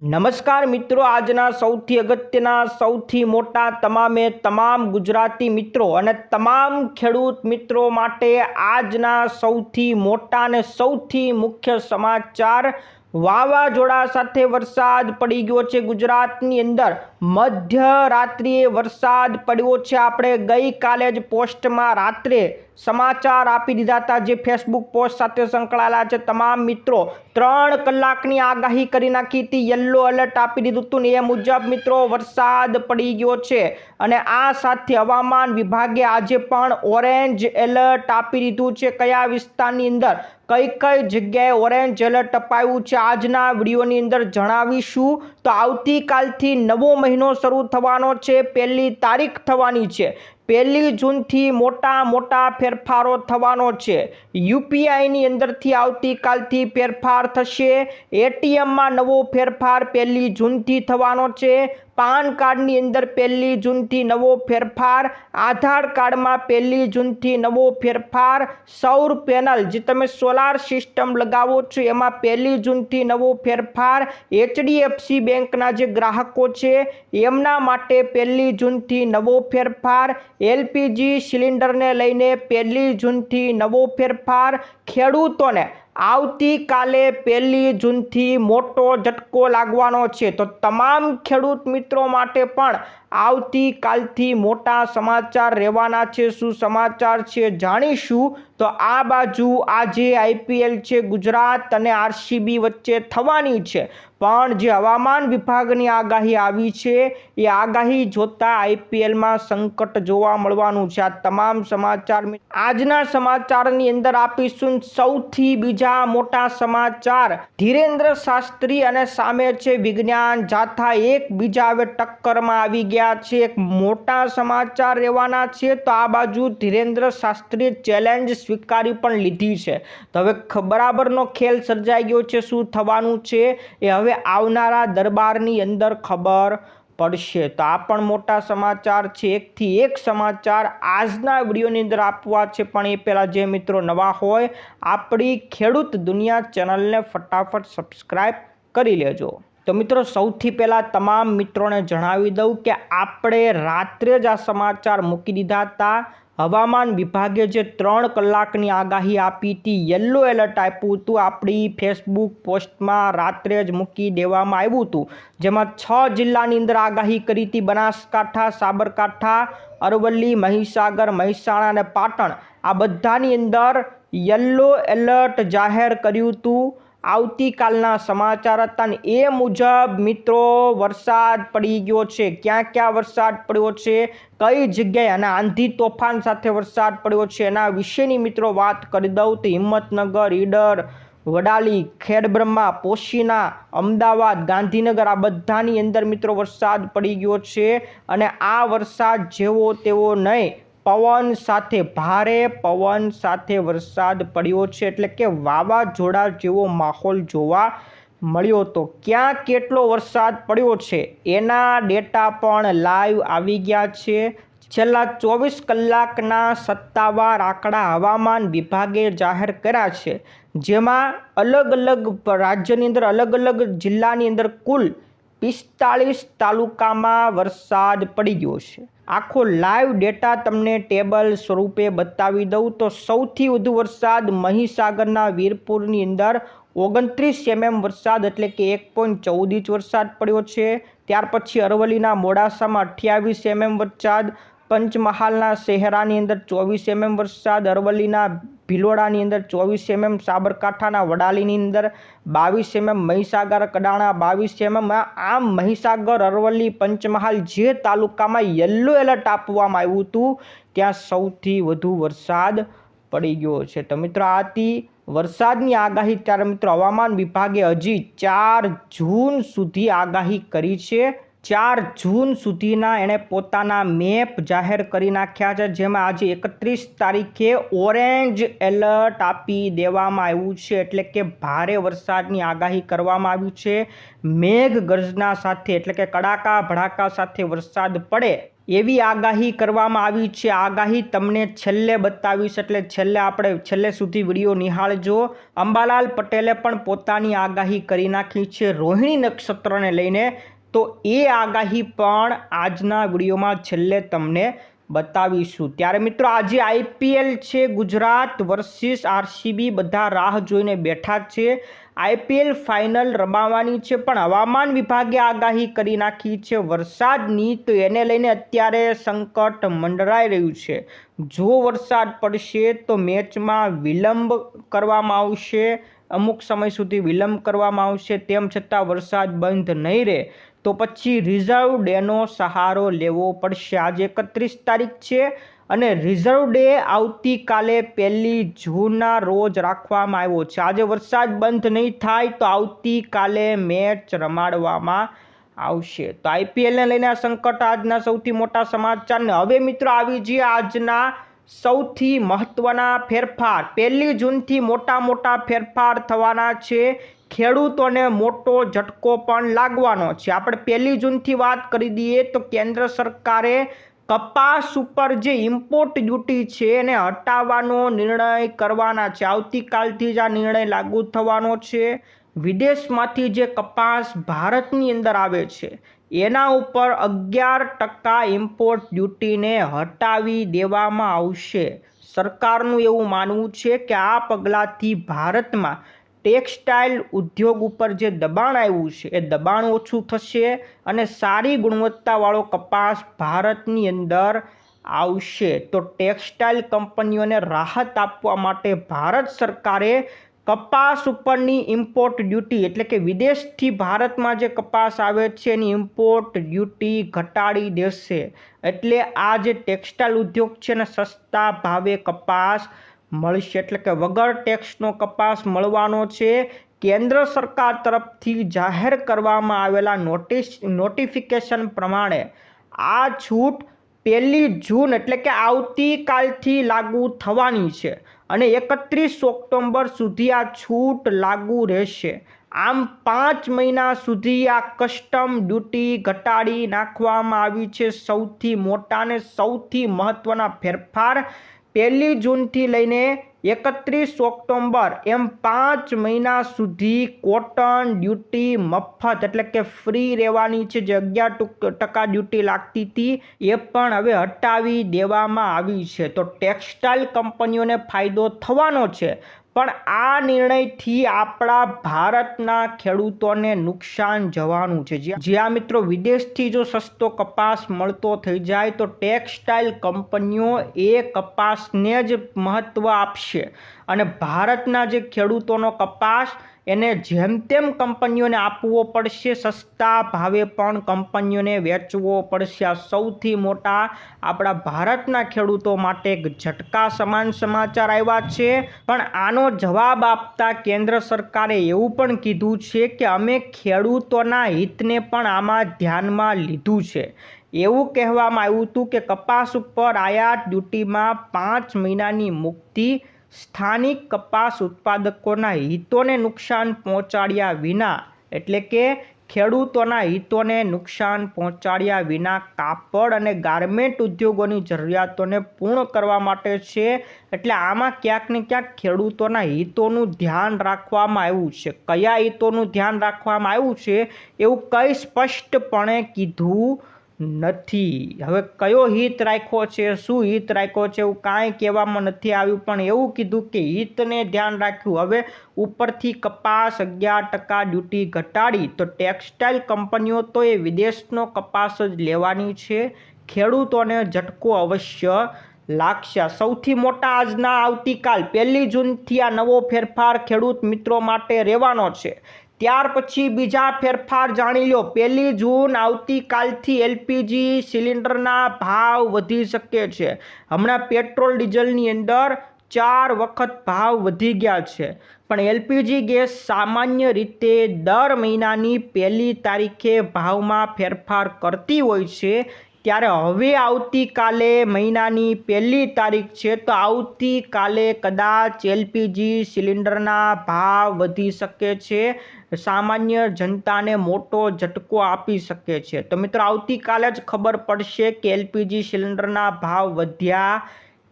નમસ્કાર મિત્રો, આજના સૌથી અગત્યના સૌથી મોટા તમામ ગુજરાતી મિત્રો અને તમામ ખેડૂત મિત્રો માટે આજના સૌથી મોટા અને સૌથી મુખ્ય સમાચાર વાવાઝોડા સાથે વરસાદ પડી ગયો છે ગુજરાતની અંદર। મધ્યરાત્રિએ વરસાદ પડ્યો છે। આપણે ગઈકાલે જ પોસ્ટમાં રાત્રે સમાચાર આપી દીધા હતા, જે ફેસબુક પોસ્ટ સાથે સંકળાયેલા છે તમામ મિત્રો 3 કલાકની આગાહી કરી નાખી હતી, યલો એલર્ટ આપી દીધું હતું ને એ મુજબ મિત્રો વરસાદ પડી ગયો છે। અને આ સાથે હવામાન વિભાગે આજે પણ ઓરેન્જ એલર્ટ આપી દીધું છે। કયા વિસ્તારની અંદર કઈ જગ્યાએ ઓરેન્જ એલર્ટ અપાયું છે આજના વિડીયોની અંદર જણાવીશું। તો આવતીકાલથી નવો મહિનો શરૂ થવાનો છે, 1લી તારીખ થવાની છે। 1 જૂનથી મોટા ફેરફારો થવાનો છે। યુપીઆઈની અંદરથી આવતીકાલથી ફેરફાર થશે। એટીએમમાં નવો ફેરફાર 1 જૂનથી થવાનો છે। પાન કાર્ડની અંદર 1 જૂનથી નવો ફેરફાર। આધાર કાર્ડમાં 1 જૂનથી નવો ફેરફાર। સૌર પેનલ જે તમે સોલાર સિસ્ટમ લગાવો છો એમાં 1 જૂનથી નવો ફેરફાર। એચડીએફસી બેંકના જે ગ્રાહકો છે એમના માટે 1 જૂનથી નવો ફેરફાર। એલપીજી સિલિન્ડરને લઈને 1 જૂનથી નવો ફેરફાર। ખેડૂતોને આવતીકાલે 1 જૂનથી મોટો ઝટકો લાગવાનો છે। તો તમામ ખેડૂત મિત્રો માટે પણ આવતીકાલથી મોટા સમાચાર રહેવાના છે। શું સમાચાર છે જાણીશું। તો આ બાજુ આજે આઈપીએલ છે, ગુજરાત અને આરસીબી વચ્ચે થવાની છે, પણ જે હવામાન વિભાગની આગાહી આવી છે એ આગાહી જોતા આઈપીએલમાં સંકટ જોવા મળવાનું છે। આ તમામ સમાચાર આજના સમાચારની અંદર આપીશું। સૌથી બીજા મોટા સમાચાર, ધીરેન્દ્ર શાસ્ત્રી અને સામે છે વિજ્ઞાન જાથા, એકબીજા હવે ટક્કરમાં આવી ગયા છે। એક મોટા સમાચાર રહેવાના છે। તો આ બાજુ ધીરેન્દ્ર શાસ્ત્રીએ ચેલેન્જ સ્વીકારી પણ લીધી છે। તો હવે બરાબરનો ખેલ સર્જાઈ ગયો છે। શું થવાનું છે એ હવે આવનારા દરબારની અંદર ખબર પડશે। તો આ પણ મોટા સમાચાર છે। એકથી એક સમાચાર આજના વિડીયોની અંદર આપવા છે, પણ એ પહેલાં જે મિત્રો નવા હોય આપણી ખેડૂત દુનિયા ચેનલને ફટાફટ સબસ્ક્રાઈબ કરી લેજો। તો મિત્રો સૌથી પહેલાં તમામ મિત્રોને જણાવી દઉં કે આપણે રાત્રે જ આ સમાચાર મૂકી દીધા હતા। હવામાન વિભાગે જે 3 કલાકની આગાહી આપી હતી, યલો એલર્ટ આપ્યું હતું, આપણી ફેસબુક પોસ્ટમાં રાત્રે જ મૂકી દેવામાં આવ્યું હતું, જેમાં 6 જિલ્લાની અંદર આગાહી કરી હતી, બનાસકાંઠા, સાબરકાંઠા, અરવલ્લી, મહીસાગર, મહેસાણા અને પાટણ। આ બધાની અંદર યલો એલર્ટ જાહેર કર્યું હતું। આવતીકાલના સમાચાર હતા ને એ મુજબ મિત્રો વરસાદ પડી ગયો છે। ક્યાં વરસાદ પડ્યો છે, કઈ જગ્યાએ અને આંધી તોફાન સાથે વરસાદ પડ્યો છે એના વિશેની મિત્રો વાત કરી દઉં તો હિંમતનગર, ઈડર, વડાલી, ખેડબ્રહ્મા, પોશીના, અમદાવાદ, ગાંધીનગર, આ બધાની અંદર મિત્રો વરસાદ પડી ગયો છે। અને આ વરસાદ જેવો તેવો નહીં, પવન સાથે, ભારે પવન સાથે વરસાદ પડ્યો છે, એટલે કે વાવાઝોડા જેવો માહોલ જોવા મળ્યો હતો। ક્યાં કેટલો વરસાદ પડ્યો છે એના ડેટા પણ લાઈવ આવી ગયા છે। છેલ્લા 24 કલાકના સત્તાવાર આંકડા હવામાન વિભાગે જાહેર કર્યા છે, જેમાં અલગ રાજ્યની અંદર અલગ જિલ્લાની અંદર કુલ 45 તાલુકામાં વરસાદ પડી ગયો છે। આખો લાઈવ ડેટા તમને ટેબલ સ્વરૂપે બતાવી દઉં તો સૌથી વધુ વરસાદ મહીસાગરના વીરપુરની અંદર 29 mm વરસાદ, એટલે કે 1.14 ઇંચ વરસાદ પડ્યો છે। ત્યાર પછી અરવલ્લીના મોડાસામાં 28 mm વરસાદ, પંચમહાલના શહેરાની અંદર 24 mm વરસાદ, અરવલ્લીના ભિલોડાની અંદર 24 mm, સાબરકાંઠાના વડાલીની અંદર 22 mm, મહીસાગર કડાણા 22 mm। આમ મહીસાગર, અરવલ્લી, પંચમહાલ જે તાલુકામાં યલો એલર્ટ આપવામાં આવ્યું હતું ત્યાં સૌથી વધુ વરસાદ પડી ગયો છે। તો મિત્રો આ હતી વરસાદની આગાહી। ત્યારે મિત્રો હવામાન વિભાગે હજી 4 જૂન સુધી આગાહી કરી છે। 4 જૂન સુધીના એણે પોતાના મેપ જાહેર કરી નાખ્યા છે, જેમાં આજે 31 તારીખે ઓરેન્જ એલર્ટ આપી દેવામાં આવ્યું છે, એટલે કે ભારે વરસાદની આગાહી કરવામાં આવ્યું છે। મેઘ ગર્જના સાથે, એટલે કે કડાકા ભડાકા સાથે વરસાદ પડે એવી આગાહી કરવામાં આવી છે. આગાહી તમને છેલ્લે બતાવીશ, એટલે છેલ્લે સુધી વિડીયો નિહાળજો. અંબાલાલ પટેલે પણ પોતાની આગાહી કરી નાખી છે રોહિણી નક્ષત્રને લઈને, તો એ આગાહી પણ આજના વિડીયોમાં છેલ્લે તમને બતાવીશું. ત્યારે મિત્રો આજે IPL છે, ગુજરાત વર્સિસ RCB, બધા રાહ જોઈને બેઠા છે. IPL ફાઇનલ રમાવાની છે, પણ હવામાન વિભાગે આગાહી કરી નાખી છે વરસાદની, તો એને લઈને અત્યારે સંકટ મંડરાઈ રહ્યું છે. જો વરસાદ પડશે તો મેચમાં વિલંબ કરવામાં આવશે, અમુક સમય સુધી વિલંબ કરવામાં આવશે. તેમ છતાં વરસાદ બંધ નહીં રહે તો પછી રિઝર્વ ડેનો સહારો લેવો પડશે. આજે 31 તારીખ છે અને રિઝર્વ ડે આવતીકાલે 1 જૂનના રોજ રાખવામાં આવ્યો છે. આજે વરસાદ બંધ નહીં થાય તો આવતીકાલે મેચ રમાડવામાં આવશે. તો IPLને લઈને આ સંકટ આજના સૌથી મોટા સમાચારને. હવે મિત્રો આવી જઈએ આજના સૌથી મહત્વના ફેરફાર. 1 જૂનથી મોટા ફેરફાર થવાના છે. ખેડૂતોને મોટો ઝટકો પણ લાગવાનો છે. આપણે 1 જૂનથી વાત કરી દઈએ તો કેન્દ્ર સરકારે કપાસ ઉપર જે ઇમ્પોર્ટ ડ્યુટી છે એને હટાવવાનો નિર્ણય કરવાના છે. આવતીકાલથી જ આ નિર્ણય લાગુ થવાનો છે. વિદેશમાંથી જે કપાસ ભારતની અંદર આવે છે એના ઉપર 11% ઇમ્પોર્ટ ડ્યુટીને હટાવી દેવામાં આવશે. સરકારનું એવું માનવું છે કે આ પગલાંથી ભારતમાં ટેક્સટાઇલ ઉદ્યોગ ઉપર જે દબાણ આવ્યું છે એ દબાણ ઓછું થશે અને સારી ગુણવત્તાવાળો કપાસ ભારતની અંદર આવશે. તો ટેક્સટાઇલ કંપનીઓને રાહત આપવા માટે ભારત સરકારે કપાસ ઉપરની ઇમ્પોર્ટ ડ્યુટી, એટલે કે વિદેશથી ભારતમાં જે કપાસ આવે છે એની ઇમ્પોર્ટ ડ્યુટી ઘટાડી દેશે. એટલે આ જે ટેક્સટાઇલ ઉદ્યોગ છે ને સસ્તા ભાવે કપાસ મળશે, એટલે કે વગર ટેક્સનો કપાસ મળવાનો છે. કેન્દ્ર સરકાર તરફથી જાહેર કરવામાં આવેલા નોટિફિકેશન પ્રમાણે આ છૂટ 1 જૂન એટલે કે આવતીકાલથી લાગુ થવાની છે અને 31 ઓક્ટોબર સુધી આ છૂટ લાગુ રહેશે. આમ 5 મહિના સુધી આ કસ્ટમ ડ્યુટી ઘટાડી નાખવામાં આવી છે. સૌથી મોટા અને સૌથી મહત્વના ફેરફાર 1 જૂનથી લઈને 31 ઓક્ટોબર એમ 5 મહિના સુધી કોટન ડ્યુટી મફત એટલે કે ફ્રી રહેવાની છે. જે 11% ડ્યુટી લાગતી હતી એ પણ હવે હટાવી દેવામાં આવી છે. તો ટેક્સટાઇલ કંપનીઓને ફાયદો થવાનો છે, પણ આ નિર્ણયથી આપણા ભારતના ખેડૂતોને નુકસાન જવાનું છે. જ્યાં મિત્રો વિદેશથી જો સસ્તો કપાસ મળતો થઈ જાય તો ટેક્સટાઇલ કંપનીઓ એ કપાસને જ મહત્ત્વ આપશે અને ભારતના જે ખેડૂતોનો કપાસ એને જેમ તેમ કંપનીઓને આપવો પડશે. સસ્તા ભાવે પણ કંપનીઓને વેચવો પડશે. આ સૌથી મોટા આપણા ભારતના ખેડૂતો માટે એક ઝટકા સમાન સમાચાર આવ્યા છે. પણ આનો જવાબ આપતા કેન્દ્ર સરકારે એવું પણ કીધું છે કે અમે ખેડૂતોના હિતને પણ આમાં ધ્યાનમાં લીધું છે. એવું કહેવામાં આવ્યું હતું કે કપાસ ઉપર આયાત ડ્યુટીમાં 5 મહિનાની મુક્તિ સ્થાનિક કપાસ ઉત્પાદકોના હિતોને નુકસાન પહોંચાડ્યા વિના, એટલે કે ખેડૂતોના હિતોને નુકસાન પહોંચાડ્યા વિના કાપડ અને ગાર્મેન્ટ ઉદ્યોગોની જરૂરિયાતોને પૂર્ણ કરવા માટે છે. એટલે આમાં ક્યાંક ને ક્યાંક ખેડૂતોના હિતોનું ધ્યાન રાખવામાં આવ્યું છે. કયા હિતોનું ધ્યાન રાખવામાં આવ્યું છે એવું કંઈ સ્પષ્ટપણે કીધું નથી. હવે કયો હિત રાખ્યો છે, શું હિત રાખ્યો છે એવું કાંઈ કહેવામાં નથી આવ્યું, પણ એવું કીધું કે હિતને ધ્યાન રાખ્યું. હવે ઉપરથી કપાસ 11% ડ્યુટી ઘટાડી તો ટેક્સટાઇલ કંપનીઓ તો એ વિદેશનો કપાસ જ લેવાની છે. ખેડૂતોને ઝટકો અવશ્ય લાગશે. સૌથી મોટા આજના આવતીકાલ 1 જૂનથી આ નવો ફેરફાર ખેડૂત મિત્રો માટે રહેવાનો છે. ત્યાર પછી બીજા ફેરફાર જાણી લો. 1 જૂન આવતીકાલથી LPG સિલિન્ડરના ભાવ વધી શકે છે. હમણાં પેટ્રોલ ડીઝલની અંદર 4 વખત ભાવ વધી ગયા છે, પણ LPG ગેસ સામાન્ય રીતે દર મહિનાની 1 તારીખે ભાવમાં ફેરફાર કરતી હોય છે. ત્યારે હવે આવતીકાલે મહિનાની 1લી તારીખ છે, તો આવતીકાલે કદાચ એલપીજી સિલિન્ડરના ભાવ વધી શકે છે, સામાન્ય જનતાને મોટો ઝટકો આપી શકે છે. તો મિત્રો આવતીકાલે જ ખબર પડશે કે એલપીજી સિલિન્ડરના ભાવ વધ્યા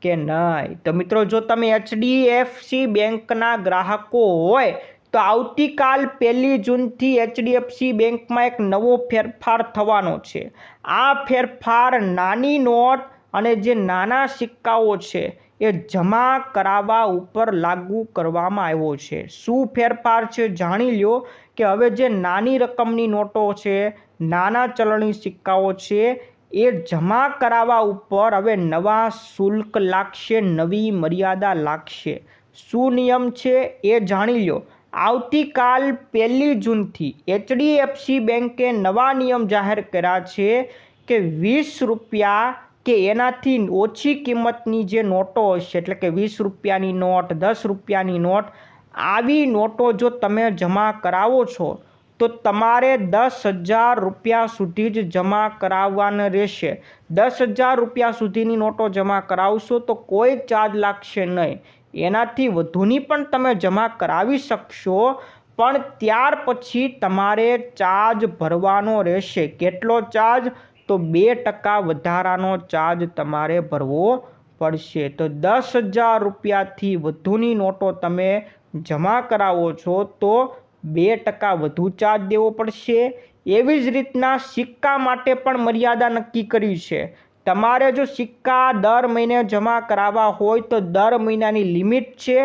કે નહીં. તો મિત્રો જો તમે HDFC બેંકના ગ્રાહકો હોય તો આવતીકાલ 1 જૂનથી HDFC બેંકમાં એક નવો ફેરફાર થવાનો છે. આ ફેરફાર નાની નોટ અને જે નાના સિક્કાઓ છે એ જમા કરાવવા ઉપર લાગુ કરવામાં આવ્યો છે. શું ફેરફાર છે જાણી લો કે હવે જે નાની રકમની નોટો છે, નાના ચલણી સિક્કાઓ છે, એ જમા કરાવવા ઉપર હવે નવા શુલ્ક લાગશે, નવી મર્યાદા લાગશે. શું નિયમ છે એ જાણી લો. આવતીકાલ 1 જૂનથી HDFC બેંકે નવા નિયમ જાહેર કર્યા છે કે 20 રૂપિયા કે એનાથી ઓછી કિંમતની જે નોટો હશે, એટલે કે 20 રૂપિયાની નોટ, 10 રૂપિયાની નોટ, આવી નોટો જો તમે જમા કરાવો છો તો તમારે 10,000 રૂપિયા સુધી જ જમા કરાવવાના રહેશે. 10,000 રૂપિયા સુધીની નોટો જમા કરાવશો તો કોઈ ચાર્જ લાગશે નહીં. એનાથી વધુની પણ તમે જમા કરાવી શકશો, પણ ત્યાર પછી તમારે ચાર્જ ભરવાનો રહેશે. કેટલો ચાર્જ? તો 2% વધારાનો ચાર્જ તમારે ભરવો પડશે. તો 10,000 રૂપિયાથી વધુની નોટો તમે જમા કરાવો છો તો 2% વધુ ચાર્જ દેવો પડશે. એવી જ રીતના સિક્કા માટે પણ મર્યાદા નક્કી કરી છે. તમારે જો સિક્કા દર મહિને જમા કરાવવા હોય તો દર મહિનાની લિમિટ છે.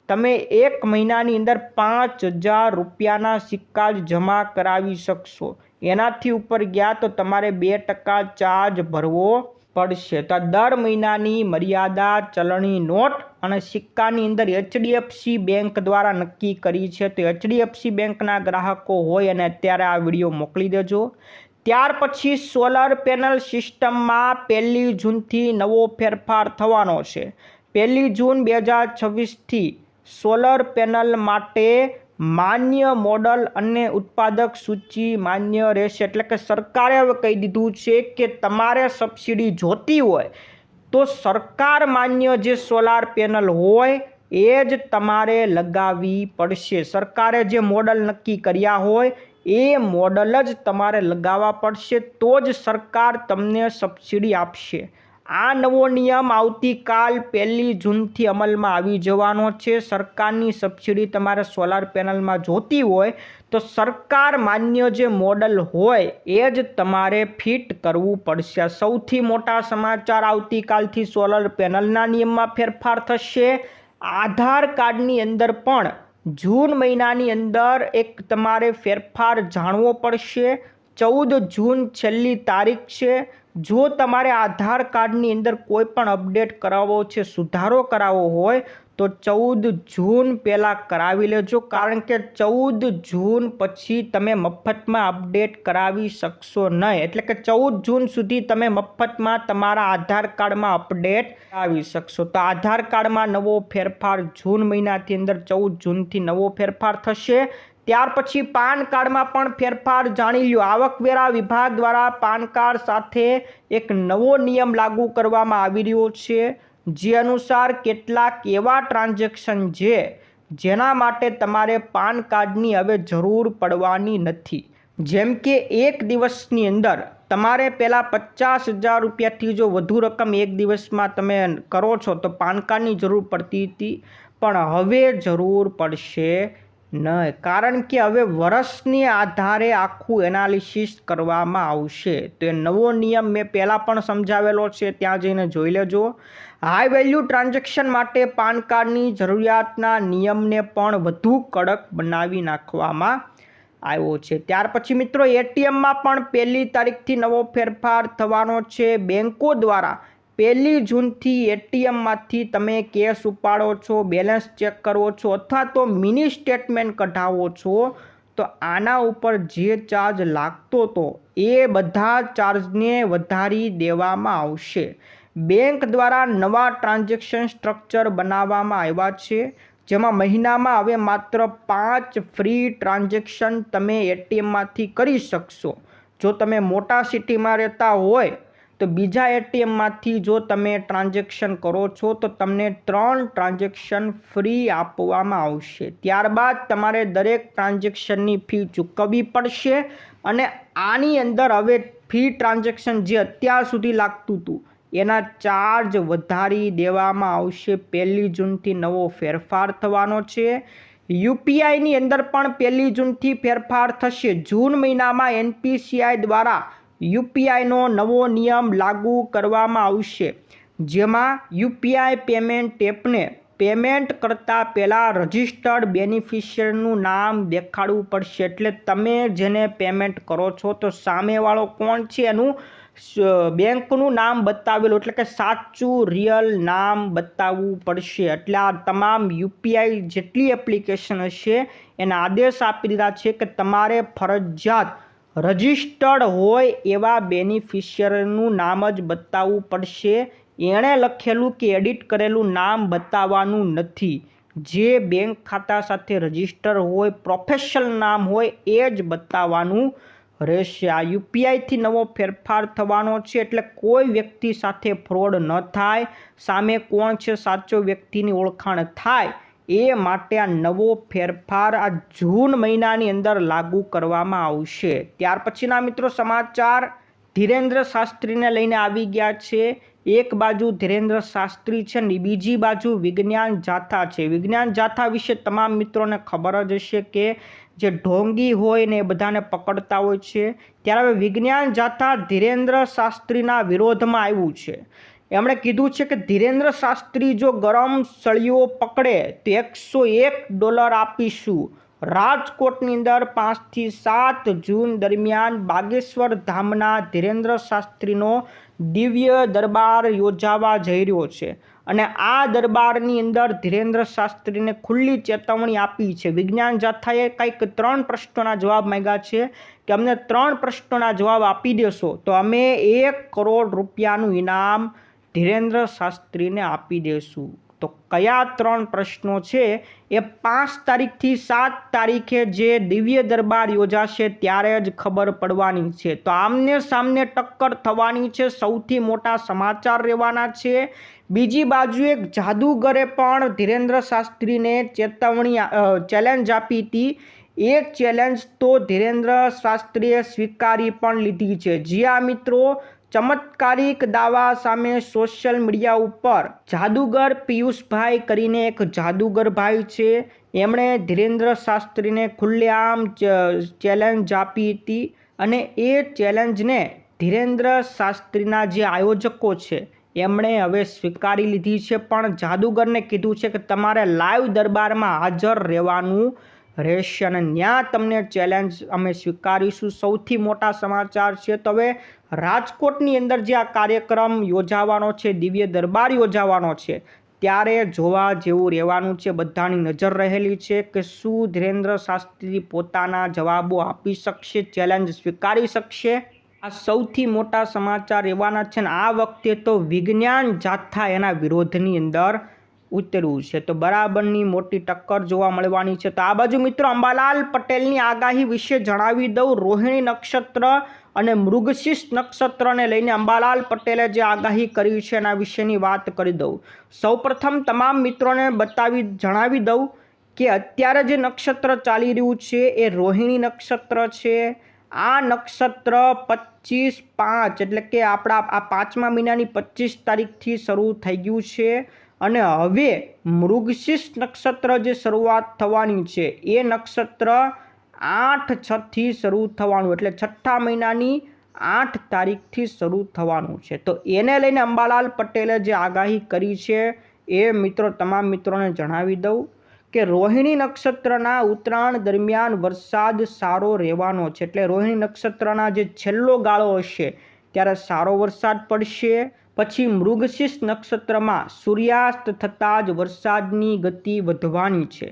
તમે 1 મહિનાની અંદર 5,000 રૂપિયાના સિક્કા જ જમા કરાવી શકશો. એનાથી ઉપર ગયા તો તમારે 2% ચાર્જ ભરવો પડશે. તો દર મહિનાની મર્યાદા ચલણી નોટ અને સિક્કાની અંદર HDFC બેંક દ્વારા નક્કી કરી છે. તો HDFC બેંકના ગ્રાહકો હોય અને અત્યારે આ વિડીયો મોકલી દેજો. ત્યાર પછી સોલર પેનલ સિસ્ટમમાં 1 જૂનથી નવો ફેરફાર થવાનો છે. 1 જૂન 2026થી સોલર પેનલ માટે માન્ય મોડલ અને ઉત્પાદક સૂચિ માન્ય રહેશે. એટલે કે સરકારે હવે કહી દીધું છે કે તમારે સબસિડી જોતી હોય તો સરકાર માન્ય જે સોલાર પેનલ હોય એ જ તમારે લગાવવી પડશે. સરકારે જે મોડલ નક્કી કર્યા હોય એ મોડલ જ તમારે લગાવવા પડશે, તો જ સરકાર તમને સબસિડી આપશે. આ નવો નિયમ આવતીકાલ 1 જૂનથી અમલમાં આવી જવાનો છે. સરકારની સબસિડી તમારે સોલાર પેનલમાં જોતી હોય તો સરકાર માન્ય જે મોડલ હોય એ જ તમારે ફિટ કરવું પડશે. સૌથી મોટા સમાચાર આવતીકાલથી સોલર પેનલના નિયમમાં ફેરફાર થશે. આધાર કાર્ડની અંદર પણ જૂન મહિનાની અંદર એક તમારે ફેરફાર જાણવો પડશે. 14 જૂન છેલ્લી તારીખ છે. જો તમારે આધાર કાર્ડની અંદર કોઈ પણ અપડેટ કરાવવો છે, સુધારો કરાવવો હોય તો 14 જૂન પહેલાં કરાવી લેજો, કારણ કે 14 જૂન પછી તમે મફતમાં અપડેટ કરાવી શકશો નહીં. એટલે કે 14 જૂન સુધી તમે મફતમાં તમારા આધાર કાર્ડમાં અપડેટ કરાવી શકશો. તો આધાર કાર્ડમાં નવો ફેરફાર જૂન મહિનાથી અંદર 14 જૂનથી નવો ફેરફાર થશે. ત્યાર પછી પાન કાર્ડમાં પણ ફેરફાર જાણી લો. આવકવેરા વિભાગ દ્વારા પાન કાર્ડ સાથે એક નવો નિયમ લાગુ કરવામાં આવી રહ્યો છે, જે અનુસાર કેટલાક એવા ટ્રાન્ઝેક્શન છે જેના માટે તમારે પાન કાર્ડની હવે જરૂર પડવાની નથી. જેમ કે એક દિવસની અંદર તમારે પહેલાં 50,000 રૂપિયાથી જો વધુ રકમ એક દિવસમાં તમે કરો છો તો પાન કાર્ડની જરૂર પડતી હતી, પણ હવે જરૂર પડશે નહીં, કારણ કે હવે વર્ષને આધારે આખું એનાલિસિસ કરવામાં આવશે. તો એ નવો નિયમ મેં પહેલાં પણ સમજાવેલો છે, ત્યાં જઈને જોઈ લેજો. હાઈ વેલ્યુ ટ્રાન્ઝેક્શન માટે પાન કાર્ડની જરૂરિયાતના નિયમને પણ વધુ કડક બનાવી નાખવામાં આવ્યો છે. ત્યાર પછી મિત્રો એટીએમમાં પણ 1 તારીખથી નવો ફેરફાર થવાનો છે. બેંકો દ્વારા 1 જૂનથી એટીએમમાંથી તમે કેશ ઉપાડો છો, બેલેન્સ ચેક કરો છો અથવા તો મિની સ્ટેટમેન્ટ કઢાવો છો તો આના ઉપર જે ચાર્જ લાગતો હતો એ બધા ચાર્જને વધારી દેવામાં આવશે. બેંક દ્વારા નવા ટ્રાન્ઝેક્શન સ્ટ્રક્ચર બનાવવામાં આવ્યા છે, જેમાં મહિનામાં હવે માત્ર 5 ફ્રી ટ્રાન્ઝેક્શન તમે એટીએમમાંથી કરી શકશો. જો તમે મોટા સિટીમાં રહેતા હોય તો બીજા એટીએમમાંથી જો તમે ટ્રાન્ઝેક્શન કરો છો તો તમને 3 ટ્રાન્ઝેક્શન ફ્રી આપવામાં આવશે. ત્યારબાદ તમારે દરેક ટ્રાન્ઝેક્શનની ફી ચૂકવવી પડશે અને આની અંદર હવે ફી ટ્રાન્ઝેક્શન જે અત્યાર સુધી લાગતું હતું એના ચાર્જ વધારી દેવામાં આવશે. 1 જૂનથી નવો ફેરફાર થવાનો છે. યુપીઆઈની અંદર પણ 1 જૂનથી ફેરફાર થશે. જૂન મહિનામાં એનપીસીઆઈ દ્વારા યુપીઆઈનો નવો નિયમ લાગુ કરવામાં આવશે, જેમાં યુપીઆઈ પેમેન્ટ એપને પેમેન્ટ કરતાં પહેલાં રજિસ્ટર્ડ બેનિફિશિયરીનું નામ દેખાડવું પડશે. એટલે તમે જેને પેમેન્ટ કરો છો તો સામેવાળો કોણ છે એનું બેંકનું નામ બતાવેલું, એટલે કે સાચું રિયલ નામ બતાવવું પડશે. એટલે આ તમામ યુપીઆઈ જેટલી એપ્લિકેશન હશે એના આદેશ આપી દીધા છે કે તમારે ફરજિયાત રજિસ્ટર્ડ હોય એવા બેનિફિશિયરીનું નામ જ બતાવવું પડશે. એણે લખેલું કે એડિટ કરેલું નામ બતાવવાનું નથી. જે બેંક ખાતા સાથે રજિસ્ટર હોય, પ્રોફેશનલ નામ હોય એ જ બતાવવાનું રહેશે. આ યુપીઆઈથી નવો ફેરફાર થવાનો છે, એટલે કોઈ વ્યક્તિ સાથે ફ્રોડ ન થાય, સામે કોણ છે સાચો વ્યક્તિની ઓળખાણ થાય એ માટે આ નવો ફેરફાર આ જૂન મહિનાની અંદર લાગુ કરવામાં આવશે. ત્યાર પછીના મિત્રો સમાચાર ધીરેન્દ્ર શાસ્ત્રીને લઈને આવી ગયા છે. એક બાજુ ધીરેન્દ્ર શાસ્ત્રી છે ને બીજી બાજુ વિજ્ઞાન જાથા છે. વિજ્ઞાન જાથા વિશે તમામ મિત્રોને ખબર જ હશે કે જે ઢોંગી હોય ને એ બધાને પકડતા હોય છે. ત્યારે હવે વિજ્ઞાન જાથા ધીરેન્દ્ર શાસ્ત્રીના વિરોધમાં આવ્યું છે. એમણે કીધું છે કે ધીરેન્દ્ર શાસ્ત્રી જો ગરમ સળીઓ પકડે તો $101 આપીશું. રાજકોટની અંદર 5 થી 7 જૂન દરમિયાન બાગેશ્વર ધામના ધીરેન્દ્ર શાસ્ત્રીનો દિવ્ય દરબાર યોજાવા જઈ રહ્યો છે અને આ દરબારની અંદર ધીરેન્દ્ર શાસ્ત્રીને ખુલ્લી ચેતવણી આપી છે. વિજ્ઞાન જાથાએ કંઈક 3 પ્રશ્નોના જવાબ માંગ્યા છે કે અમને 3 પ્રશ્નોના જવાબ આપી દેશો તો અમે ₹1 કરોડ ઇનામ ધીરેન્દ્ર શાસ્ત્રીને આપી દેશું. તો કયા 3 પ્રશ્નો છે એ 5 તારીખથી 7 તારીખે જે દિવ્ય દરબાર યોજાશે ત્યારે જ ખબર પડવાની છે. તો આમને સામને ટક્કર થવાની છે, સૌથી મોટા સમાચાર રહેવાના છે. બીજી બાજુ એક જાદુગરે પણ ધીરેન્દ્ર શાસ્ત્રીને ચેલેન્જ આપી હતી. એ ચેલેન્જ તો ધીરેન્દ્ર શાસ્ત્રીએ સ્વીકારી પણ લીધી છે. જ્યાં મિત્રો ચમત્કારિક દાવા સામે સોશિયલ મીડિયા ઉપર જાદુગર પિયુષભાઈ કરીને એક જાદુગર ભાઈ છે, એમણે ધીરેન્દ્ર શાસ્ત્રીને ખુલ્લેઆમ ચેલેન્જ આપી હતી અને એ ચેલેન્જને ધીરેન્દ્ર શાસ્ત્રીના જે આયોજકો છે એમણે હવે સ્વીકારી લીધી છે. પણ જાદુગરને કીધું છે કે તમારે લાઈવ દરબારમાં હાજર રહેવાનું રહેશે અને ત્યાં તમને ચેલેન્જ અમે સ્વીકારીશું. સૌથી મોટા સમાચાર છે. તો હવે રાજકોટની અંદર જે આ કાર્યક્રમ યોજાવાનો છે, દિવ્ય દરબાર યોજાવાનો છે, ત્યારે જોવા જેવું રહેવાનું છે. બધાની નજર રહેલી છે કે શું ધીરેન્દ્ર શાસ્ત્રી પોતાના જવાબો આપી શકશે, ચેલેન્જ સ્વીકારી શકશે. આ સૌથી મોટા સમાચાર રહેવાના છે. ને આ વખતે તો વિજ્ઞાન જાથા એના વિરોધની અંદર ઉતર્યું છે. તો બરાબરની મોટી ટક્કર જોવા મળવાની છે. તો આ બાજુ મિત્રો અંબાલાલ પટેલની આગાહી વિશે જણાવી દઉં. રોહિણી નક્ષત્ર અને મૃગશીર્ષ નક્ષત્રને લઈને અંબાલાલ પટેલે જે આગાહી કરી છે એના વિશેની વાત કરી દઉં. સૌપ્રથમ તમામ મિત્રોને જણાવી દઉં કે અત્યારે જે નક્ષત્ર ચાલી રહ્યું છે એ રોહિણી નક્ષત્ર છે. આ નક્ષત્ર 25/5 એટલે કે આપણા આ 5મા મહિનાની 25 તારીખથી શરૂ થઈ ગયું છે અને હવે મૃગશીર્ષ નક્ષત્ર જે શરૂઆત થવાની છે એ નક્ષત્ર 8/6થી શરૂ થવાનું, એટલે 6ઠા મહિનાની 8 તારીખથી શરૂ થવાનું છે. તો એને લઈને અંબાલાલ પટેલે જે આગાહી કરી છે એ મિત્રો તમામ મિત્રોને જણાવી દઉં કે રોહિણી નક્ષત્રના ઉત્તરાયણ દરમિયાન વરસાદ સારો રહેવાનો છે. એટલે રોહિણી નક્ષત્રના જે છેલ્લો ગાળો હશે ત્યારે સારો વરસાદ પડશે. પછી મૃગશીર્ષ નક્ષત્રમાં સૂર્યાસ્ત થતાં જ વરસાદની ગતિ વધવાની છે.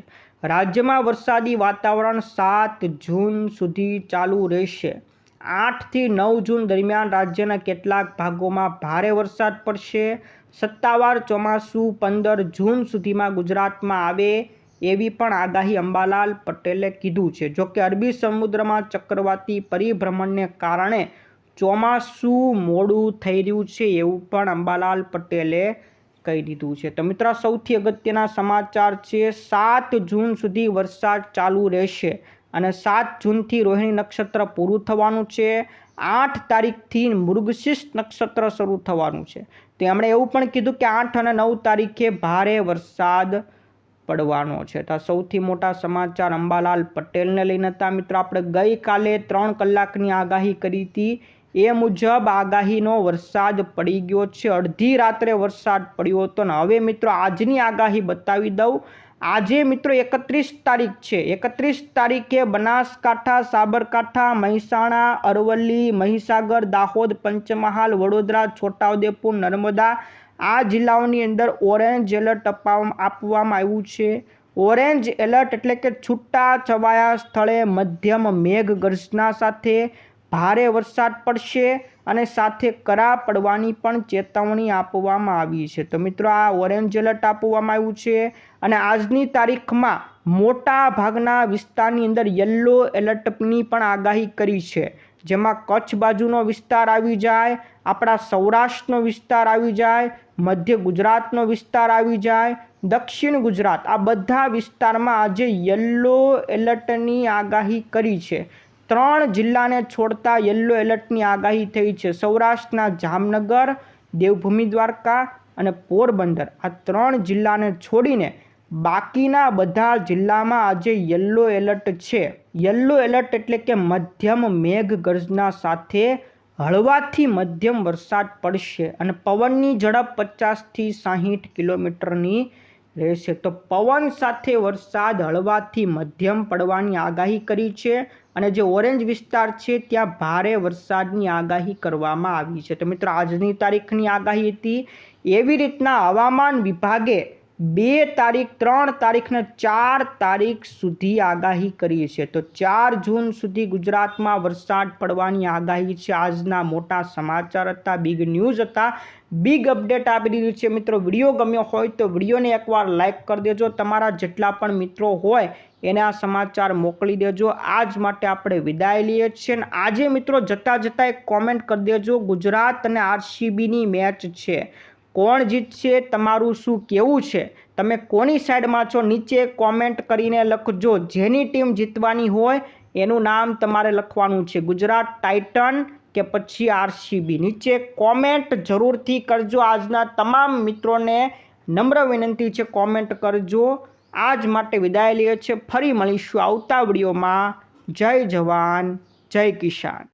રાજ્યમાં વરસાદી વાતાવરણ 7 જૂન સુધી ચાલુ રહેશે. 8 થી 9 જૂન દરમિયાન રાજ્યના કેટલાક ભાગોમાં ભારે વરસાદ પડશે. સત્તાવાર ચોમાસું 15 જૂન સુધીમાં ગુજરાતમાં આવે એવી પણ આગાહી અંબાલાલ પટેલે કીધું છે. જોકે અરબી સમુદ્રમાં ચક્રવાતી પરિભ્રમણને કારણે ચોમાસું મોડું થઈ રહ્યું છે એવું પણ અંબાલાલ પટેલે કહી દીધું છે। તો મિત્રો સૌથી અગત્યના સમાચાર છે, 7 જૂન સુધી વરસાદ ચાલુ રહેશે અને 7 જૂનથી રોહિણી નક્ષત્ર પૂરું થવાનું છે। 8 તારીખથી મૃગશીર્ષ નક્ષત્ર શરૂ થવાનું છે। તો એમણે એવું પણ કીધું કે 8 અને 9 તારીખે ભારે વરસાદ પડવાનો છે। તો સૌથી મોટા સમાચાર અંબાલાલ પટેલને લઈને હતા। મિત્રો આપણે ગઈકાલે 3 કલાકની આગાહી કરી હતી, એ મુજબ આગાહીનો વરસાદ પડી ગયો છે। અડધી રાત્રે વરસાદ પડ્યો હતો ને હવે મિત્રો આજની આગાહી બતાવી દઉં। આજે મિત્રો 31 તારીખ છે। 31 તારીખે બનાસકાંઠા, સાબરકાંઠા, મહેસાણા, અરવલ્લી, મહીસાગર, દાહોદ, પંચમહાલ, વડોદરા, છોટાઉદેપુર, નર્મદા આ જિલ્લાઓની અંદર ઓરેન્જ એલર્ટ આપવામાં આવ્યું છે। ઓરેન્જ એલર્ટ એટલે કે છૂટા છવાયા સ્થળે મધ્યમ મેઘ ગર્જના સાથે ભારે વરસાદ પડશે અને સાથે કરા પડવાની પણ ચેતવણી આપવામાં આવી છે। તો મિત્રો આ ઓરેન્જ એલર્ટ આપવામાં આવ્યું છે અને આજની તારીખમાં મોટા ભાગના વિસ્તારની અંદર યલો એલર્ટની પણ આગાહી કરી છે, જેમાં કચ્છ બાજુનો વિસ્તાર આવી જાય, આપણા સૌરાષ્ટ્રનો વિસ્તાર આવી જાય, મધ્ય ગુજરાતનો વિસ્તાર આવી જાય, દક્ષિણ ગુજરાત આ બધા વિસ્તારમાં આજે યલો એલર્ટની આગાહી કરી છે। 3 જિલ્લાને છોડતા યલો એલર્ટની આગાહી થઈ છે। સૌરાષ્ટ્રના જામનગર, દેવભૂમિ દ્વારકા અને પોરબંદર આ 3 જિલ્લાને છોડીને બાકીના બધા જિલ્લામાં આજે યલો એલર્ટ છે। યલો એલર્ટ એટલે કે મધ્યમ મેઘ ગર્જના સાથે હળવાથી મધ્યમ વરસાદ પડશે અને પવનની ઝડપ 50 થી 60 કિલોમીટરની રહેશે। તો પવન સાથે વરસાદ હળવાથી મધ્યમ પડવાની આગાહી કરી છે અને જે ઓરેન્જ વિસ્તાર છે ત્યાં ભારે વરસાદની આગાહી કરવામાં આવી છે। તો મિત્રો આજની તારીખની આગાહી હતી। એવી રીતના હવામાન વિભાગે 2 તારીખ, 3 તારીખ ને 4 તારીખ સુધી આગાહી કરી છે। તો 4 જૂન સુધી ગુજરાતમાં વરસાદ પડવાની આગાહી છે। આજના મોટા સમાચાર હતા, બિગ ન્યૂઝ હતા, બિગ અપડેટ આપી દીધી છે। મિત્રો વિડીયો ગમ્યો હોય તો વિડીયોને એકવાર લાઇક કરી દેજો, તમારા જેટલા પણ મિત્રો હોય એને આ સમાચાર મોકલી દેજો। આજ માટે આપણે વિદાય લઈએ છીએ અને આજે મિત્રો જતાં જતાં એક કોમેન્ટ કરી દેજો, ગુજરાત અને આરસીબીની મેચ છે, કોણ જીતશે, તમારું શું કહેવું છે, તમે કોની સાઈડમાં છો, નીચે કોમેન્ટ કરીને લખજો। જેની ટીમ જીતવાની હોય એનું નામ તમારે લખવાનું છે, ગુજરાત ટાઇટન કે પછી આરસીબી, નીચે કોમેન્ટ જરૂરથી કરજો। આજના તમામ મિત્રોને નમ્ર વિનંતી છે, કોમેન્ટ કરજો। આજ માટે વિદાય લઈએ છીએ, ફરી મળીશું આવતા વિડીયોમાં। જય જવાન, જય કિસાન।